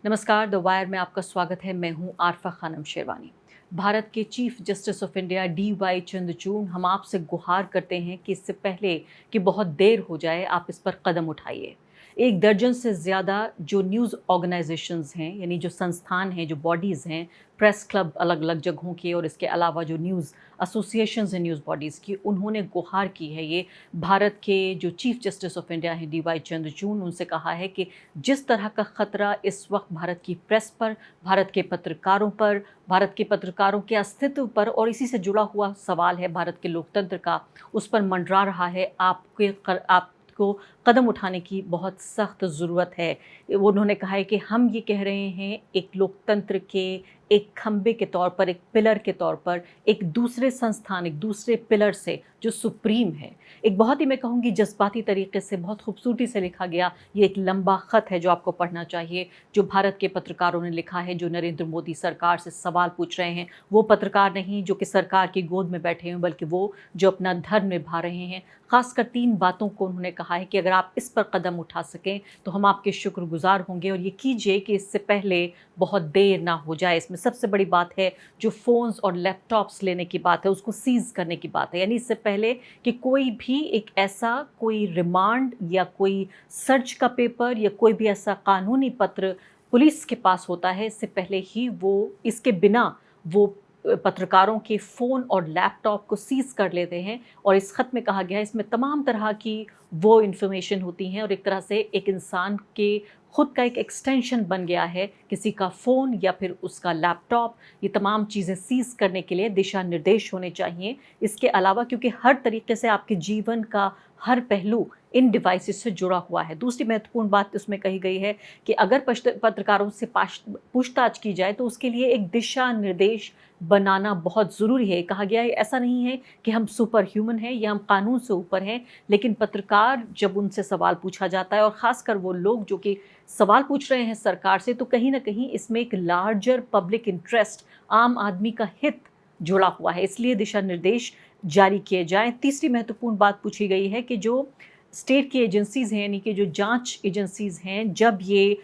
नमस्कार, the wire में आपका स्वागत है। मैं हूं आरफा खानम शेरवानी। भारत के chief justice of India DY Chandrachud हम आपसे गुहार करते हैं कि इससे पहले कि बहुत देर हो जाए आप इस पर कदम उठाइए। एक दर्जन से ज़्यादा जो न्यूज़ ऑर्गेनाइजेशंस हैं, यानी जो संस्थान हैं, जो बॉडीज़ हैं, प्रेस क्लब अलग अलग जगहों के, और इसके अलावा जो न्यूज़ एसोसिएशंस हैं न्यूज़ बॉडीज़ की, उन्होंने गुहार की है ये भारत के जो चीफ जस्टिस ऑफ इंडिया हैं DY चंद्रचूड़, उनसे कहा है कि जिस तरह का खतरा इस वक्त भारत की प्रेस पर, भारत के पत्रकारों पर, भारत के पत्रकारों के अस्तित्व पर, और इसी से जुड़ा हुआ सवाल है भारत के लोकतंत्र का, उस पर मंडरा रहा है, आपको कदम उठाने की बहुत सख्त ज़रूरत है। उन्होंने कहा है कि हम ये कह रहे हैं एक लोकतंत्र के एक खंबे के तौर पर, एक पिलर के तौर पर, एक दूसरे संस्थान, एक दूसरे पिलर से जो सुप्रीम है। एक बहुत ही, मैं कहूँगी, जज्बाती तरीके से, बहुत खूबसूरती से लिखा गया ये एक लंबा ख़त है जो आपको पढ़ना चाहिए, जो भारत के पत्रकारों ने लिखा है, जो नरेंद्र मोदी सरकार से सवाल पूछ रहे हैं। वो पत्रकार नहीं जो कि सरकार की गोद में बैठे हैं, बल्कि वो जो अपना धर्म निभा रहे हैं। ख़ासकर 3 बातों को उन्होंने कहा है कि अगर आप इस पर कदम उठा सकें तो हम आपके शुक्रगुजार होंगे, और ये कीजिए कि इससे पहले बहुत देर ना हो जाए। इसमें सबसे बड़ी बात है जो फ़ोन्स और लैपटॉप्स लेने की बात है, उसको सीज़ करने की बात है। यानी इससे पहले कि कोई भी एक ऐसा कोई रिमांड या कोई सर्च का पेपर या कोई भी ऐसा कानूनी पत्र पुलिस के पास होता है, इससे पहले ही वो इसके बिना वो पत्रकारों के फ़ोन और लैपटॉप को सीज़ कर लेते हैं। और इस ख़त में कहा गया है इसमें तमाम तरह की वो इन्फॉर्मेशन होती हैं, और एक तरह से एक इंसान के खुद का एक एक्सटेंशन बन गया है किसी का फ़ोन या फिर उसका लैपटॉप। ये तमाम चीज़ें सीज़ करने के लिए दिशा निर्देश होने चाहिए। इसके अलावा, क्योंकि हर तरीके से आपके जीवन का हर पहलू इन डिवाइसेस से जुड़ा हुआ है। दूसरी महत्वपूर्ण बात इसमें कही गई है कि अगर पत्रकारों से पूछताछ की जाए तो उसके लिए एक दिशा निर्देश बनाना बहुत ज़रूरी है। कहा गया है ऐसा नहीं है कि हम सुपर ह्यूमन हैं या हम कानून से ऊपर हैं, लेकिन पत्रकार जब उनसे सवाल पूछा जाता है, और ख़ासकर वो लोग जो कि सवाल पूछ रहे हैं सरकार से, तो कहीं न कहीं इसमें एक लार्जर पब्लिक इंटरेस्ट, आम आदमी का हित जुड़ा हुआ है। इसलिए दिशा निर्देश जारी किए जाएँ। तीसरी महत्वपूर्ण बात पूछी गई है कि जो स्टेट की एजेंसीज़ हैं, यानी कि जो जांच एजेंसीज़ हैं, जब ये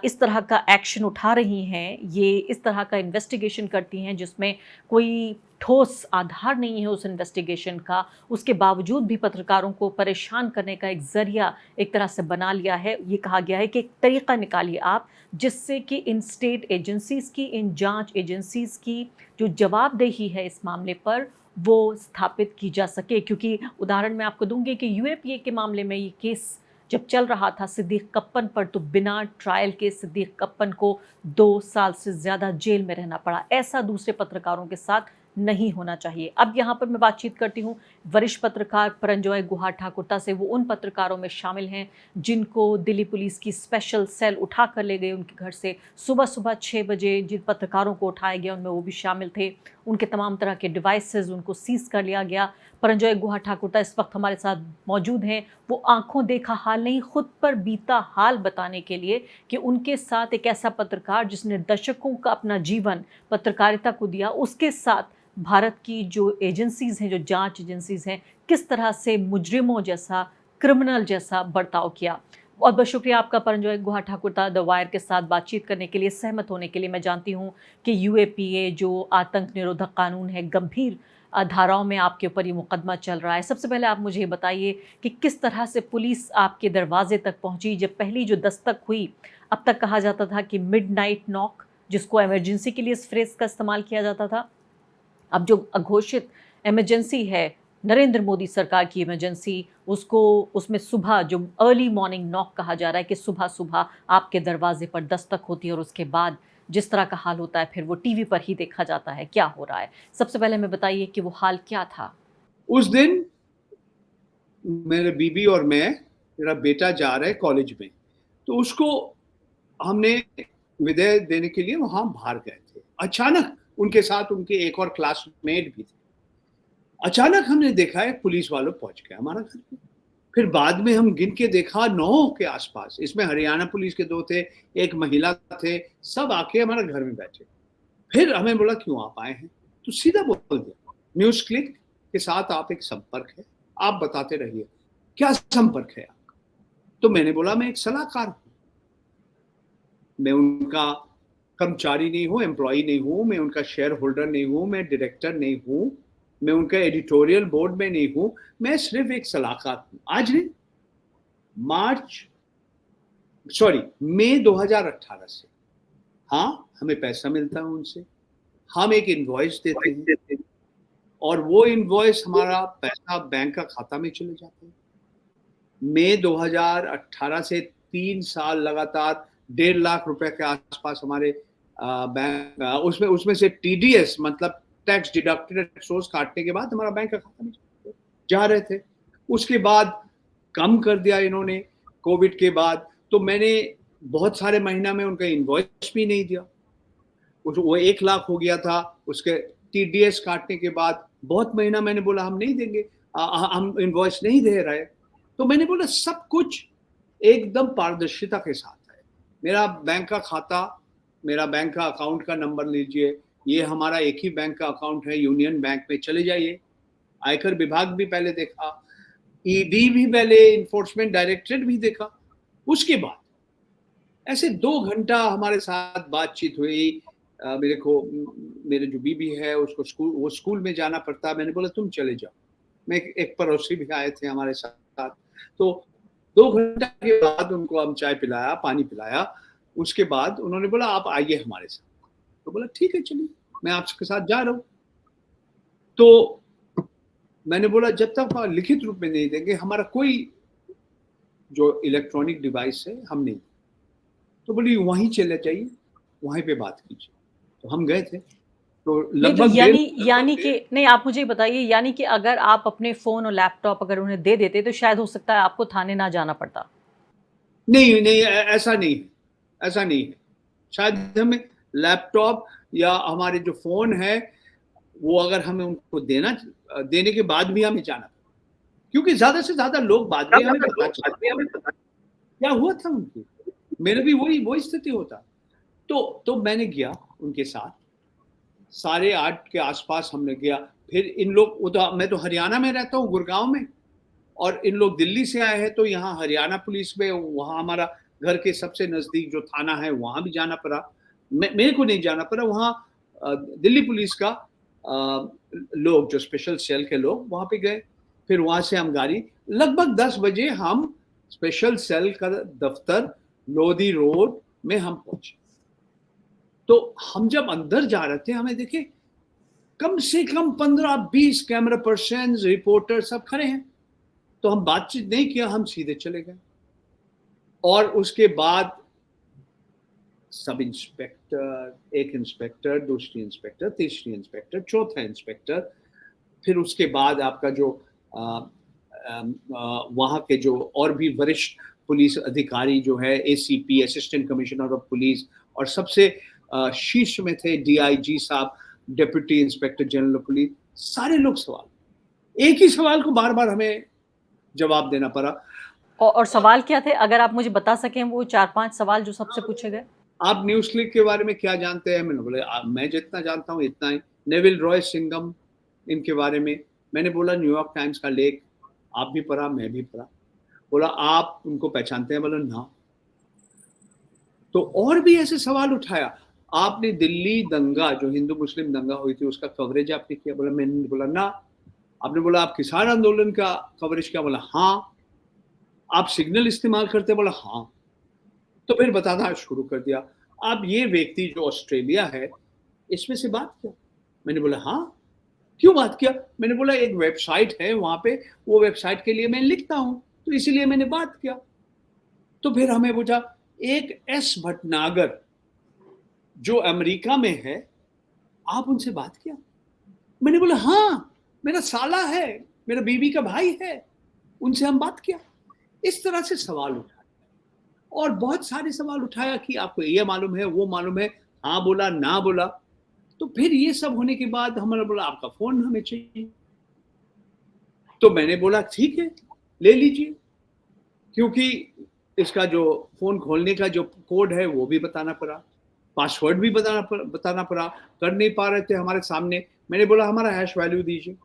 इस तरह का एक्शन उठा रही हैं, ये इस तरह का इन्वेस्टिगेशन करती हैं जिसमें कोई ठोस आधार नहीं है उस इन्वेस्टिगेशन का, उसके बावजूद भी पत्रकारों को परेशान करने का एक ज़रिया एक तरह से बना लिया है। ये कहा गया है कि एक तरीक़ा निकालिए आप, जिससे कि इन स्टेट एजेंसीज़ की, इन जांच एजेंसीज़ की जो जवाबदेही है इस मामले पर, वो स्थापित की जा सके। क्योंकि उदाहरण मैं आपको दूँगी कि UAPA के मामले में ये केस जब चल रहा था सिद्दीक कप्पन पर, तो बिना ट्रायल के सिद्दीक कप्पन को 2 साल से ज़्यादा जेल में रहना पड़ा। ऐसा दूसरे पत्रकारों के साथ नहीं होना चाहिए। अब यहाँ पर मैं बातचीत करती हूँ वरिष्ठ पत्रकार परंजॉय गुहा ठाकुरता से। वो उन पत्रकारों में शामिल हैं जिनको दिल्ली पुलिस की स्पेशल सेल उठा कर ले गए उनके घर से सुबह-सुबह 6 बजे। जिन पत्रकारों को उठाया गया उनमें वो भी शामिल थे। उनके तमाम तरह के डिवाइसेज़ उनको सीज़ कर लिया गया। परंजॉय गुहा ठाकुरता इस वक्त हमारे साथ मौजूद हैं। वो आँखों देखा हाल नहीं, खुद पर बीता हाल बताने के लिए कि उनके साथ एक ऐसा पत्रकार जिसने दशकों का अपना जीवन पत्रकारिता को दिया, उसके साथ भारत की जो एजेंसीज़ हैं, जो जांच एजेंसीज़ हैं, किस तरह से मुजरिमों जैसा, क्रिमिनल जैसा बर्ताव किया। बहुत बहुत शुक्रिया आपका परंजॉय गुहा ठाकुरता द वायर के साथ बातचीत करने के लिए, सहमत होने के लिए। मैं जानती हूँ कि UAPA जो आतंक निरोधक कानून है, गंभीर धाराओं में आपके ऊपर ये मुकदमा चल रहा है। सबसे पहले आप मुझे ये बताइए कि किस तरह से पुलिस आपके दरवाजे तक पहुंची जब पहली जो दस्तक हुई। अब तक कहा जाता था कि मिडनाइट नॉक, जिसको इमरजेंसी के लिए इस फ्रेज़ का इस्तेमाल किया जाता था। अब जो अघोषित इमरजेंसी है, नरेंद्र मोदी सरकार की इमरजेंसी, उसको, उसमें सुबह जो अर्ली मॉर्निंग नॉक कहा जा रहा है कि सुबह-सुबह आपके दरवाजे पर दस्तक होती है, और उसके बाद जिस तरह का हाल होता है फिर वो टीवी पर ही देखा जाता है क्या हो रहा है। सबसे पहले हमें बताइए कि वो हाल क्या था? उस दिन मेरे बीबी और मैं, मेरा बेटा जा रहा है कॉलेज में, तो उसको हमने विदाई देने के लिए वहां बाहर गए थे। अचानक उनके साथ उनके एक और क्लासमेट भी थे। अचानक हमने देखा है पुलिस वालों पहुंच गए हमारा घर पे। फिर बाद में हम गिन के देखा 9 के आसपास, इसमें हरियाणा पुलिस के 2 थे, एक महिला थे, सब आके हमारे घर में बैठे। फिर हमें बोला क्यों आप आए हैं, तो सीधा बोल दिया न्यूज़ क्लिक के साथ आप एक संपर्क है, आप बताते रहिए क्या संपर्क है आपका। तो मैंने बोला मैं एक सलाहकार हूं, मैं उनका कर्मचारी नहीं हूँ, एम्प्लॉय नहीं हूँ, मैं उनका शेयर होल्डर नहीं हूँ, मैं डायरेक्टर नहीं हूँ, मैं उनका एडिटोरियल बोर्ड में नहीं हूँ, मैं सिर्फ एक सलाहकार हूँ। आज नहीं, मई 2018 से हाँ, हमें पैसा मिलता है उनसे, हम एक इनवॉइस देते हैं और वो इनवॉइस हमारा पैसा बैंक का खाता में चले जाते हैं। मई 2018 से 3 साल लगातार 1.5 लाख रुपए के आसपास हमारे बैंक उसमें से टीडीएस मतलब टैक्स डिडक्टेड सोर्स काटने के बाद हमारा बैंक का खाता में जा रहे थे। उसके बाद कम कर दिया इन्होंने कोविड के बाद, तो मैंने बहुत सारे महीना में उनका इनवॉइस भी नहीं दिया। वो 1 लाख हो गया था, उसके टीडीएस काटने के बाद बहुत महीना मैंने बोला हम नहीं देंगे, हम इनवॉइस नहीं दे रहे। तो मैंने बोला सब कुछ एकदम पारदर्शिता के साथ है। मेरा बैंक का खाता, मेरा बैंक का अकाउंट का नंबर लीजिए, ये हमारा एक ही बैंक का अकाउंट है, यूनियन बैंक में चले जाइए। आयकर विभाग भी पहले देखा, ईडी भी पहले, इन्फोर्समेंट डायरेक्टरेट भी देखा। उसके बाद ऐसे 2 घंटा हमारे साथ बातचीत हुई। मेरे जो बीबी है उसको वो स्कूल में जाना पड़ता। मैंने बोला तुम चले जाओ। मैं एक पड़ोसी भी आए थे हमारे साथ, तो 2 घंटा के बाद उनको हम चाय पिलाया, पानी पिलाया। उसके बाद उन्होंने बोला आप आइए हमारे साथ। तो बोला ठीक है चलिए, मैं आपके साथ जा रहा हूँ। तो मैंने बोला जब तक आप लिखित रूप में नहीं देंगे हमारा कोई जो इलेक्ट्रॉनिक डिवाइस है हम नहीं। तो बोली वहीं चले जाइए, वहीं पे बात कीजिए। तो हम गए थे, तो नहीं तो लगभग यानी कि नहीं, आप मुझे बताइए, यानी कि अगर आप अपने फोन और लैपटॉप अगर उन्हें दे देते तो शायद हो सकता है आपको थाने ना जाना पड़ता। नहीं नहीं, ऐसा नहीं है, ऐसा नहीं है। शायद हमें लैपटॉप या हमारे जो फोन है वो अगर हमें उनको देने के बाद भी हमें जाना, क्योंकि ज्यादा से ज्यादा लोग बाद में हमें पता क्या हुआ था उनकी। मेरे भी वही स्थिति होता। तो मैंने गया उनके साथ, 8:30 के आसपास हमने गया। फिर इन लोग, मैं तो हरियाणा में रहता हूँ, गुड़गांव में, और इन लोग दिल्ली से आए हैं, तो यहाँ हरियाणा पुलिस में, वहाँ हमारा घर के सबसे नजदीक जो थाना है वहाँ भी जाना पड़ा। मेरे को नहीं जाना पड़ा, वहाँ दिल्ली पुलिस का लोग, जो स्पेशल सेल के लोग वहाँ पे गए। फिर वहाँ से हम गाड़ी, लगभग 10 बजे हम स्पेशल सेल का दफ्तर लोधी रोड में हम पहुंचे। तो हम जब अंदर जा रहे थे, हमें देखे कम से कम 15-20 कैमरा पर्सन, रिपोर्टर सब खड़े हैं। तो हम बातचीत नहीं किया, हम सीधे चले गए। और उसके बाद सब इंस्पेक्टर, एक इंस्पेक्टर, दूसरी इंस्पेक्टर, तीसरी इंस्पेक्टर, चौथा इंस्पेक्टर, फिर उसके बाद आपका जो वहाँ के जो और भी वरिष्ठ पुलिस अधिकारी जो है, ACP, assistant commissioner of police, और सबसे शीर्ष में थे डीआईजी साहब, deputy inspector general of police, सारे लोग सवाल, एक ही सवाल को बार बार हमें जवाब देना पड़ा। और सवाल क्या थे, अगर आप मुझे बता सकें, वो 4-5 सवाल जो सबसे पूछे गए? आप न्यूज क्लिक के बारे में क्या जानते हैं? मैंने बोला मैं जितना जानता हूँ इतना ही। नेविल रॉय सिंघम, इनके बारे में मैंने बोला न्यूयॉर्क टाइम्स का लेख आप भी पढ़ा, मैं भी पढ़ा। बोला आप उनको पहचानते हैं? बोला ना। तो और भी ऐसे सवाल उठाया, आपने दिल्ली दंगा, जो हिंदू मुस्लिम दंगा हुई थी, उसका कवरेज आपने किया? बोला मैंने। बोला ना। आपने बोला आप किसान आंदोलन का कवरेज किया? बोला हाँ। आप सिग्नल इस्तेमाल करते? बोला हाँ। तो फिर बताना शुरू कर दिया, आप ये व्यक्ति जो ऑस्ट्रेलिया है इसमें से बात किया? मैंने बोला हाँ। क्यों बात किया? मैंने बोला एक वेबसाइट है वहां पे, वो वेबसाइट के लिए मैं लिखता हूं, तो इसीलिए मैंने बात किया। तो फिर हमें पूछा, एक एस भटनागर जो अमेरिका में है, आप उनसे बात किया? मैंने बोला हाँ, मेरा साला है, मेरा बीबी का भाई है, उनसे हम बात किया। इस तरह से सवाल उठाया, और बहुत सारे सवाल उठाया कि आपको ये मालूम है, वो मालूम है, हाँ बोला, ना बोला। तो फिर ये सब होने के बाद हमारा बोला आपका फोन हमें चाहिए। तो मैंने बोला ठीक है, ले लीजिए, क्योंकि इसका जो फोन खोलने का जो कोड है वो भी बताना पड़ा, पासवर्ड भी बताना पड़ा। कर नहीं पा रहे थे हमारे सामने। मैंने बोला हमारा हैश वैल्यू दीजिए,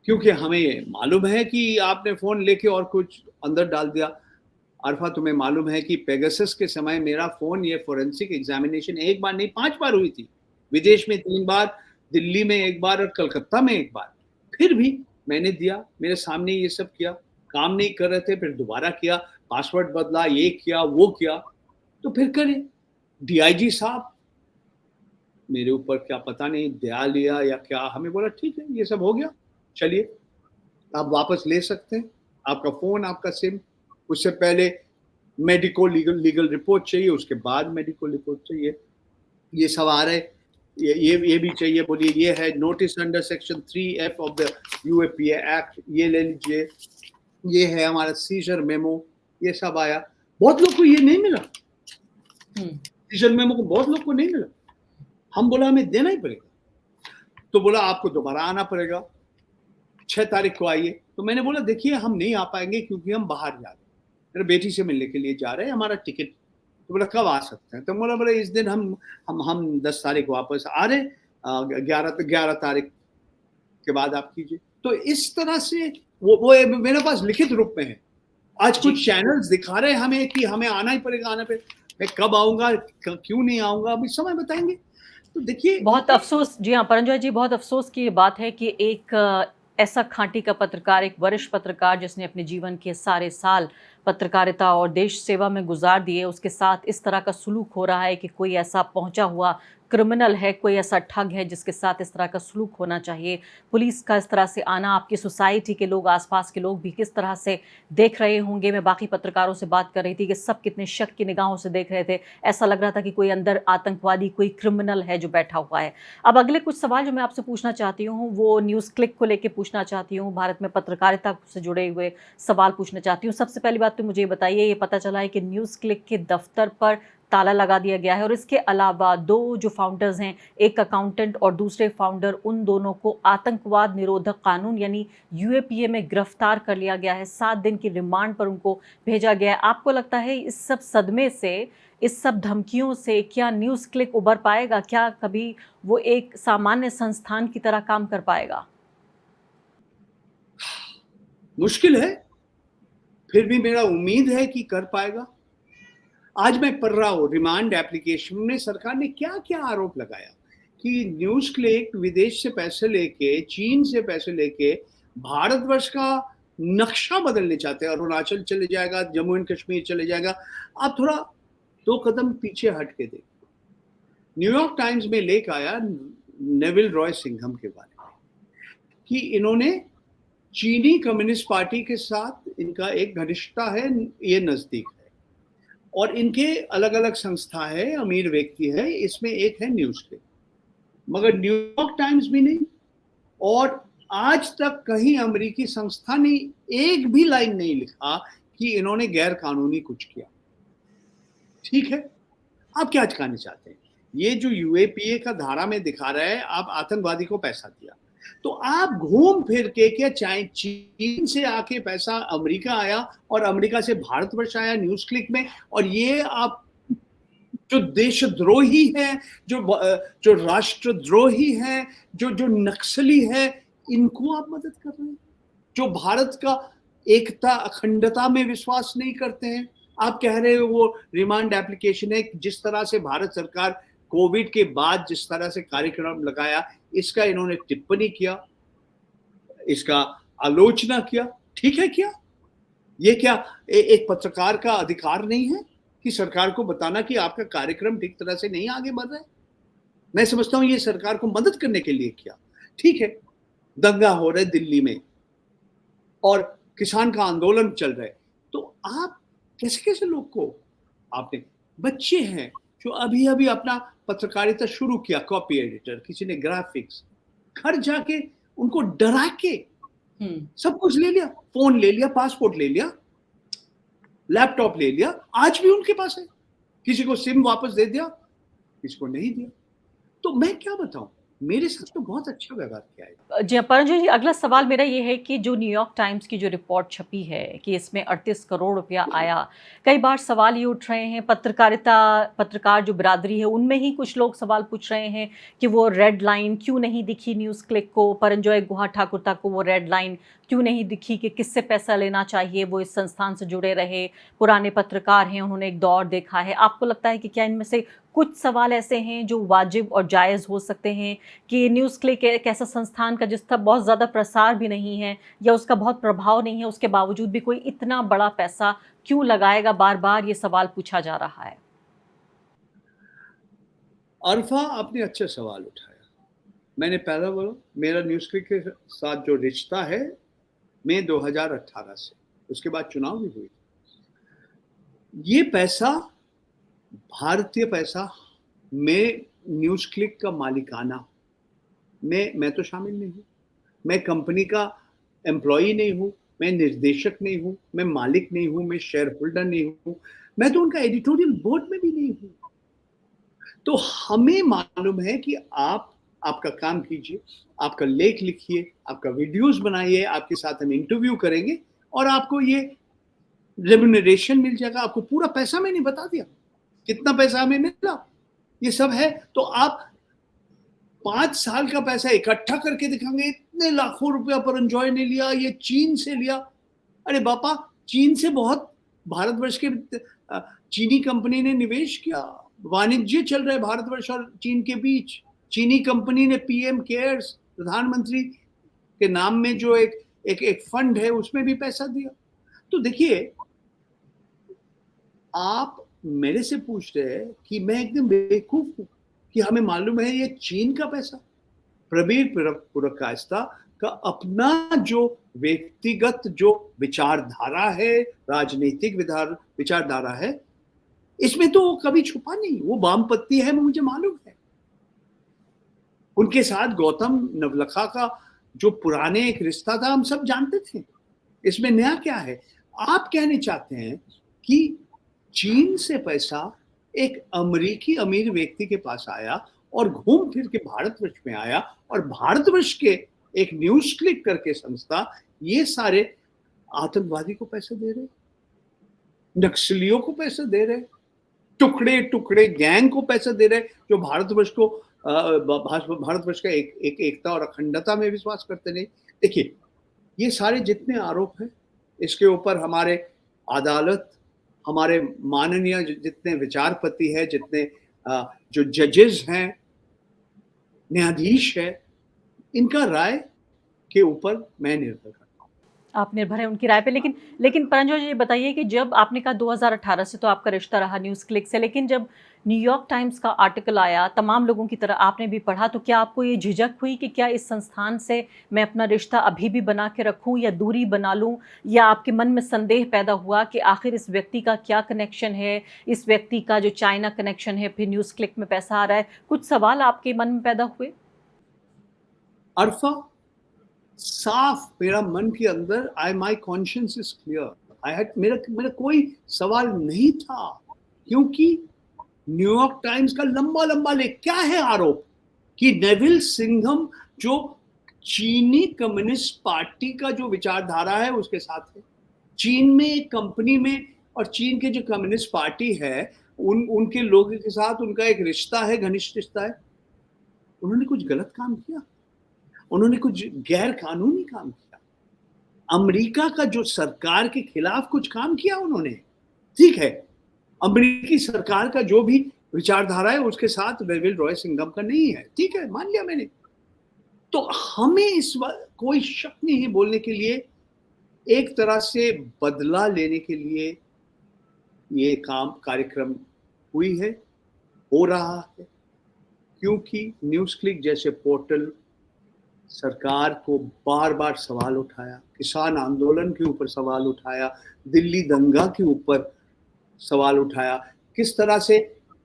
क्योंकि हमें मालूम है कि आपने फोन लेके और कुछ अंदर डाल दिया। अरफा, तुम्हें मालूम है कि पेगासस के समय मेरा फ़ोन, ये फोरेंसिक एग्ज़ामिनेशन एक बार नहीं 5 बार हुई थी। विदेश में 3 बार, दिल्ली में 1 बार और कलकत्ता में 1 बार। फिर भी मैंने दिया, मेरे सामने ये सब किया, काम नहीं कर रहे थे, फिर दोबारा किया, पासवर्ड बदला, ये किया, वो किया, तो फिर करें। डीआईजी साहब मेरे ऊपर क्या पता नहीं दया लिया या क्या, हमें बोला ठीक है, ये सब हो गया, चलिए आप वापस ले सकते हैं, आपका फ़ोन, आपका सिम। उससे पहले मेडिको लीगल लीगल रिपोर्ट चाहिए, उसके बाद मेडिकल रिपोर्ट चाहिए। ये सब आ रहे, ये भी चाहिए, बोलिए ये है notice under section 3F of the UAPA act, ये ले लीजिए, ये है हमारा सीजर मेमो, ये सब आया। बहुत लोग को ये नहीं मिला, सीजर मेमो को बहुत लोग को नहीं मिला। हम बोला हमें देना ही पड़ेगा, तो बोला आपको दोबारा आना पड़ेगा, 6 तारीख को आइए। तो मैंने बोला देखिए हम नहीं आ पाएंगे क्योंकि हम बाहर जा रहे हैं, मेरे बेटी से मिलने के लिए जा रहे हैं, हमारा टिकट। तो बोला कब आ सकते हैं? तो बोला इस दिन हम 10 तारीख वापस आ रहे, 11 तारीख के बाद आप कीजिए। तो इस तरह से वो मेरे पास लिखित रूप में है। आज कुछ चैनल्स दिखा रहे हैं हमें कि हमें आना ही पड़ेगा, आना पड़ेगा। मैं कब आऊंगा, क्यों नहीं आऊंगा, अभी समय बताएंगे। तो देखिए बहुत अफसोस, जी हाँ परंजॉय जी, बहुत अफसोस की ये बात है कि एक ऐसा खांटी का पत्रकार, एक वरिष्ठ पत्रकार जिसने अपने जीवन के सारे साल पत्रकारिता और देश सेवा में गुजार दिए, उसके साथ इस तरह का सलूक हो रहा है कि कोई ऐसा पहुंचा हुआ क्रिमिनल है, कोई ऐसा ठग है जिसके साथ इस तरह का सलूक होना चाहिए। पुलिस का इस तरह से आना, आपकी सोसाइटी के लोग, आसपास के लोग भी किस तरह से देख रहे होंगे। मैं बाकी पत्रकारों से बात कर रही थी कि सब कितने शक की निगाहों से देख रहे थे, ऐसा लग रहा था कि कोई अंदर आतंकवादी, कोई क्रिमिनल है जो बैठा हुआ है। अब अगले कुछ सवाल जो मैं आपसे पूछना चाहती हूँ वो न्यूज़ क्लिक को लेकर पूछना चाहती हूँ, भारत में पत्रकारिता से जुड़े हुए सवाल पूछना चाहती हूँ। सबसे पहली बात तो मुझे ये बताइए, ये पता चला है कि न्यूज़ क्लिक के दफ्तर पर ताला लगा दिया गया है और इसके अलावा 2 जो फाउंडर्स हैं, एक अकाउंटेंट और दूसरे फाउंडर, उन दोनों को आतंकवाद निरोधक कानून यानी यूएपीए में गिरफ्तार कर लिया गया है। 7 दिन की रिमांड पर उनको भेजा गया है। आपको लगता है इस सब सदमे से, इस सब धमकियों से क्या न्यूज़ क्लिक उभर पाएगा? क्या कभी वो एक सामान्य संस्थान की तरह काम कर पाएगा? मुश्किल है, फिर भी मेरा उम्मीद है कि कर पाएगा। आज मैं पढ़ रहा हूँ रिमांड एप्लीकेशन में सरकार ने क्या क्या आरोप लगाया कि न्यूज़ क्लिक विदेश से पैसे लेके, चीन से पैसे लेके भारतवर्ष का नक्शा बदलने चाहते हैं। अरुणाचल चले जाएगा, जम्मू एंड कश्मीर चले जाएगा। आप थोड़ा 2 कदम पीछे हट के देखिए। न्यूयॉर्क टाइम्स में लेख आया नेविल रॉय सिंघम के बारे में कि इन्होंने चीनी कम्युनिस्ट पार्टी के साथ इनका एक घनिष्ठता है, ये नजदीक है और इनके अलग अलग संस्था है, अमीर व्यक्ति है, इसमें एक है न्यूज़ क्लिक। मगर न्यूयॉर्क टाइम्स भी नहीं और आज तक कहीं अमेरिकी संस्था ने एक भी लाइन नहीं लिखा कि इन्होंने गैर कानूनी कुछ किया। ठीक है, आप क्या अटकाने चाहते हैं? ये जो यूएपीए का धारा में दिखा रहा है, आप आतंकवादी को पैसा दिया, तो आप घूम फिर के क्या चाहे चीन से आके पैसा अमेरिका आया और अमेरिका से भारतवर्ष आया न्यूज़ क्लिक में, और ये आप जो देशद्रोही है, जो राष्ट्रद्रोही है, जो नक्सली है, इनको आप मदद कर रहे हैं, जो भारत का एकता अखंडता में विश्वास नहीं करते हैं। आप कह रहे हो वो रिमांड एप्लीकेशन है, जिस तरह से भारत सरकार कोविड के बाद जिस तरह से कार्यक्रम लगाया, इसका इन्होंने टिप्पणी किया, इसका आलोचना किया। ठीक है क्या? ये क्या एक पत्रकार का अधिकार नहीं है कि सरकार को बताना कि आपका कार्यक्रम ठीक तरह से नहीं आगे बढ़ रहा है? मैं समझता हूं ये सरकार को मदद करने के लिए किया। ठीक है, दंगा हो रहा है दिल्ली में और किसान का आंदोलन चल रहा है, तो आप कैसे कैसे लोग को आपने, बच्चे हैं जो अभी अभी अपना पत्रकारिता शुरू किया, कॉपी एडिटर, किसी ने ग्राफिक्स, घर जाके उनको डरा के सब कुछ ले लिया, फोन ले लिया, पासपोर्ट ले लिया, लैपटॉप ले लिया, आज भी उनके पास है। किसी को सिम वापस दे दिया, किसी को नहीं दिया। तो मैं क्या बताऊं, मेरे साथ तो बहुत अच्छा व्यवहार किया है। जी, परंजोय जी, अगला सवाल मेरा ये है कि जो न्यूयॉर्क टाइम्स की जो रिपोर्ट छपी है कि इसमें 38 करोड़ रुपया आया, कई बार सवाल ये उठ रहे हैं, पत्रकार जो बिरादरी है उनमें ही कुछ लोग सवाल पूछ रहे हैं कि वो रेड लाइन क्यों नहीं दिखी न्यूज़ क्लिक को, परंजॉय गुहा ठाकुर तक को वो रेड लाइन क्यों नहीं दिखी कि किससे पैसा लेना चाहिए, वो इस संस्थान से जुड़े रहे, पुराने पत्रकार हैं, उन्होंने एक दौर देखा है। आपको लगता है कि क्या इनमें से कुछ सवाल ऐसे हैं जो वाजिब और जायज़ हो सकते हैं कि न्यूज़ क्लिक एक ऐसा संस्थान का जिसका बहुत ज़्यादा प्रसार भी नहीं है या उसका बहुत प्रभाव नहीं है, उसके बावजूद भी कोई इतना बड़ा पैसा क्यों लगाएगा? बार-बार ये सवाल पूछा जा रहा है। अरफा, आपने अच्छा सवाल उठाया। मैंने पहला बोला, मेरा न्यूज़ क्लिक के साथ जो रिश्ता है, मई 2018 से, उसके बाद चुनाव भी हुई। ये पैसा, भारतीय पैसा, में न्यूज़ क्लिक का मालिकाना में मैं तो शामिल नहीं हूँ। मैं कंपनी का एम्प्लॉई नहीं हूँ, मैं निर्देशक नहीं हूँ, मैं मालिक नहीं हूँ, मैं शेयर होल्डर नहीं हूँ, मैं तो उनका एडिटोरियल बोर्ड में भी नहीं हूँ। तो हमें मालूम है कि आप आपका काम कीजिए, आपका लेख लिखिए, आपका वीडियोस बनाइए, आपके साथ हम इंटरव्यू करेंगे और आपको ये रेम्यूनरेशन मिल जाएगा। आपको पूरा पैसा मैंने बता दिया, कितना पैसा हमें मिला, ये सब है। तो आप 5 साल का पैसा इकट्ठा करके दिखाएंगे, इतने लाखों रुपया पर एंजॉय ने लिया, ये चीन से लिया। अरे बापा, चीन से बहुत भारतवर्ष के चीनी कंपनी ने निवेश किया, वाणिज्य चल रहा है भारतवर्ष और चीन के बीच। चीनी कंपनी ने पीएम केयर्स, प्रधानमंत्री के नाम में जो एक फंड है, उसमें भी पैसा दिया। तो देखिए, आप मेरे से पूछ रहे हैं कि मैं एकदम बेवकूफ हूं कि हमें मालूम है ये चीन का पैसा। प्रबीर पुरकायस्था का अपना जो व्यक्तिगत जो विचारधारा है, राजनीतिक विचारधारा है, इसमें तो वो कभी छुपा नहीं, वो वामपंथी है, मुझे मालूम है। उनके साथ गौतम नवलखा का जो पुराने एक रिश्ता था, हम सब जानते थे। इसमें नया क्या है? आप कहने चाहते हैं कि चीन से पैसा एक अमेरिकी अमीर व्यक्ति के पास आया और घूम फिर के भारतवर्ष में आया और भारतवर्ष के एक न्यूज़ क्लिक करके संस्था ये सारे आतंकवादी को पैसे दे रहे, नक्सलियों को पैसे दे रहे, टुकड़े टुकड़े गैंग को पैसे दे रहे, जो भारतवर्ष को भारतवर्ष का एक एकता और अखंडता में विश्वास करते नहीं। देखिए, ये सारे जितने आरोप हैं, इसके ऊपर हमारे अदालत, हमारे माननीय जितने विचारपति है, जितने जो जजेस हैं, न्यायाधीश है, इनका राय के ऊपर मैं निर्भर करता हूँ। आप निर्भर हैं उनकी राय पे, लेकिन परंजोर जी, ये बताइए कि जब आपने कहा 2018 से तो आपका रिश्ता रहा न्यूज़ क्लिक से, लेकिन जब न्यूयॉर्क टाइम्स का आर्टिकल आया, तमाम लोगों की तरह आपने भी पढ़ा, तो क्या आपको ये झिझक हुई कि क्या इस संस्थान से मैं अपना रिश्ता अभी भी बना के रखूं या दूरी बना लूं, या आपके मन में संदेह पैदा हुआ कि आखिर इस व्यक्ति का क्या कनेक्शन है, इस व्यक्ति का जो चाइना कनेक्शन है, फिर न्यूज़ क्लिक में पैसा आ रहा है, कुछ सवाल आपके मन में पैदा हुए? अरफा, साफ मेरा मन के अंदर, माई कॉन्शियंस इज क्लियर, मेरा कोई सवाल नहीं था, क्योंकि न्यूयॉर्क टाइम्स का लंबा लंबा लेख क्या है आरोप कि नेविल सिंघम जो चीनी कम्युनिस्ट पार्टी का जो विचारधारा है उसके साथ है, चीन में एक कंपनी में, और चीन के जो कम्युनिस्ट पार्टी है उनके लोगों के साथ उनका एक रिश्ता है, घनिष्ठ रिश्ता है। उन्होंने कुछ गलत काम किया, उन्होंने कुछ गैर कानूनी काम किया, अमेरिका का जो सरकार के खिलाफ कुछ काम किया उन्होंने, ठीक है। अमेरिकी सरकार का जो भी विचारधारा है उसके साथ नेविल रॉय सिंघम का नहीं है, ठीक है, मान लिया मैंने। तो हमें इस कोई शक नहीं है बोलने के लिए, एक तरह से बदला लेने के लिए ये कार्यक्रम हुई है, हो रहा है, क्योंकि न्यूज़ क्लिक जैसे पोर्टल सरकार को बार बार सवाल उठाया, किसान आंदोलन के ऊपर सवाल उठाया, दिल्ली दंगा के ऊपर सवाल उठाया, किस तरह से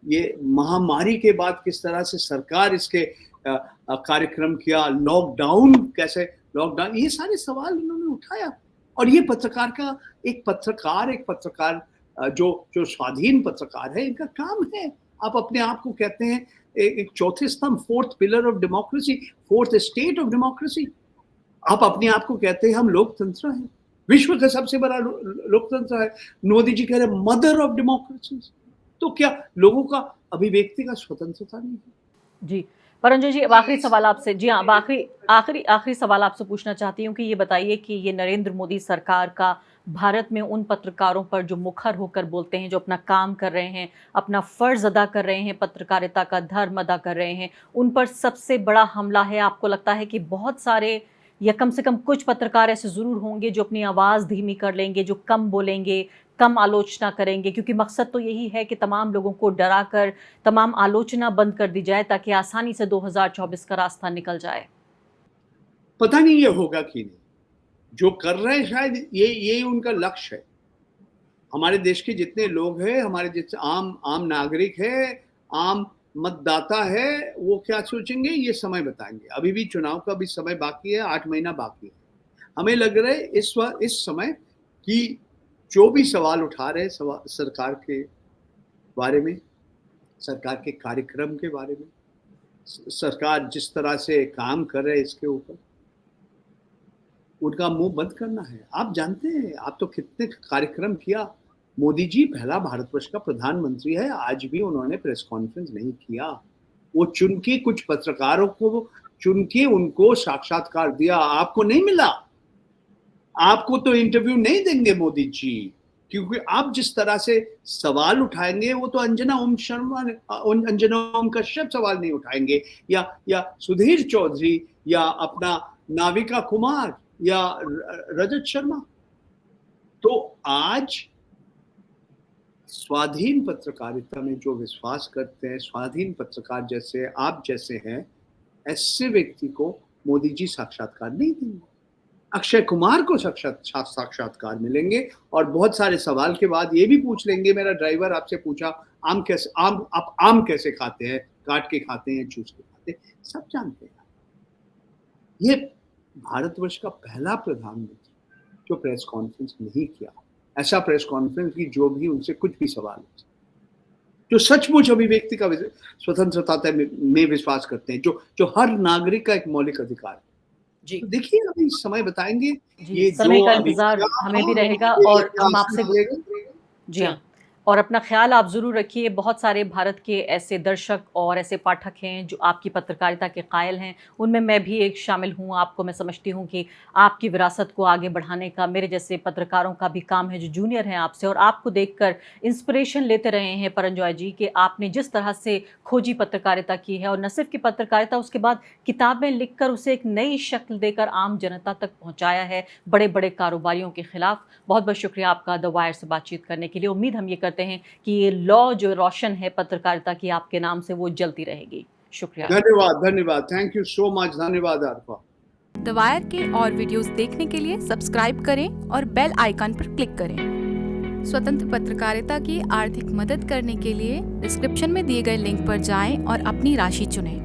ये महामारी के बाद किस तरह से सरकार इसके कार्यक्रम किया, लॉकडाउन कैसे, लॉकडाउन, ये सारे सवाल उन्होंने उठाया। और ये एक पत्रकार जो स्वाधीन पत्रकार है, इनका काम है। आप अपने आप को कहते हैं एक चौथे स्तंभ, fourth pillar of democracy, fourth state of democracy. आप अपने आप को कहते हैं हम लोकतंत्र हैं, विश्व का सबसे बड़ा लोकतंत्र है। मोदी जी कह रहे मदर ऑफ डेमोक्रेसी। तो क्या लोगों का अभिव्यक्ति का स्वतंत्रता नहीं है? जी, परंजो जी, अब आखिरी सवाल आपसे, जी हाँ, अब आखिरी सवाल आपसे पूछना चाहती हूँ कि ये बताइए कि ये नरेंद्र मोदी सरकार का भारत में उन पत्रकारों पर जो मुखर होकर बोलते हैं, जो अपना काम कर रहे हैं, अपना फर्ज अदा कर रहे हैं, पत्रकारिता का धर्म अदा कर रहे हैं, उन पर सबसे बड़ा हमला है? आपको लगता है कि बहुत सारे या कम से कम कुछ पत्रकार ऐसे ज़रूर होंगे जो अपनी आवाज़ धीमी कर लेंगे, जो कम बोलेंगे, कम आलोचना करेंगे, क्योंकि मकसद तो यही है कि तमाम लोगों को डरा कर तमाम आलोचना बंद कर दी जाए ताकि आसानी से 2024 का रास्ता निकल जाए। पता नहीं ये होगा कि नहीं, जो कर रहे हैं शायद ये उनका लक्ष्य है। हमारे देश के जितने लोग हैं, हमारे जितने आम नागरिक है, आम मतदाता है, वो क्या सोचेंगे ये समय बताएंगे। अभी भी चुनाव का भी समय बाकी है, 8 महीना बाकी है। हमें लग रहा है इस समय कि जो भी सवाल उठा रहे हैं सरकार के बारे में, सरकार के कार्यक्रम के बारे में, सरकार जिस तरह से काम कर रहे हैं इसके ऊपर, उनका मुंह बंद करना है। आप जानते हैं, आप तो कितने कार्यक्रम किया। मोदी जी पहला भारतवर्ष का प्रधानमंत्री है, आज भी उन्होंने प्रेस कॉन्फ्रेंस नहीं किया। वो चुन के कुछ पत्रकारों को चुन के उनको साक्षात्कार दिया। आपको नहीं मिला, आपको तो इंटरव्यू नहीं देंगे मोदी जी, क्योंकि आप जिस तरह से सवाल उठाएंगे वो तो अंजना ओम कश्यप सवाल नहीं उठाएंगे, या सुधीर चौधरी, या अपना नाविका कुमार, या रजत शर्मा। तो आज स्वाधीन पत्रकारिता में जो विश्वास करते हैं, स्वाधीन पत्रकार जैसे आप जैसे हैं, ऐसे व्यक्ति को मोदी जी साक्षात्कार नहीं देंगे। अक्षय कुमार को साक्षात्कार मिलेंगे, और बहुत सारे सवाल के बाद ये भी पूछ लेंगे, मेरा ड्राइवर आपसे पूछा आप आम कैसे खाते हैं, काट के खाते हैं, चूस के खाते हैं, सब जानते हैं। ये भारतवर्ष का पहला प्रधानमंत्री जो प्रेस कॉन्फ्रेंस नहीं किया, ऐसा प्रेस कॉन्फ्रेंस की जो भी उनसे कुछ भी सवाल हो, जो सचमुच अभिव्यक्ति का स्वतंत्रता में विश्वास करते हैं, जो हर नागरिक का एक मौलिक अधिकार है। जी, तो देखिए अभी समय बताएंगे। ये समय का इंतजार हमें भी रहेगा, और हम आपसे जी हाँ, और अपना ख्याल आप ज़रूर रखिए। बहुत सारे भारत के ऐसे दर्शक और ऐसे पाठक हैं जो आपकी पत्रकारिता के कायल हैं, उनमें मैं भी एक शामिल हूँ। आपको मैं समझती हूँ कि आपकी विरासत को आगे बढ़ाने का मेरे जैसे पत्रकारों का भी काम है जो जूनियर हैं आपसे, और आपको देखकर इंस्पिरेशन लेते रहे हैं परंजॉय जी कि आपने जिस तरह से खोजी पत्रकारिता की है, और न सिर्फ की पत्रकारिता, उसके बाद किताबें लिखकर उसे एक नई शक्ल देकर आम जनता तक पहुँचाया है, बड़े बड़े कारोबारियों के खिलाफ। बहुत बहुत शुक्रिया आपका द वायर से बातचीत करने के लिए। उम्मीद हम ये करते हैं कि ये लॉ जो रोशन है पत्रकारिता की आपके नाम से, वो जलती रहेगी। शुक्रिया। धन्यवाद, थैंक यू सो मच। धन्यवाद आरफा। द वायर के और वीडियोस देखने के लिए सब्सक्राइब करें और बेल आइकन पर क्लिक करें। स्वतंत्र पत्रकारिता की आर्थिक मदद करने के लिए डिस्क्रिप्शन में दिए गए लिंक पर जाएं और अपनी राशि चुनें।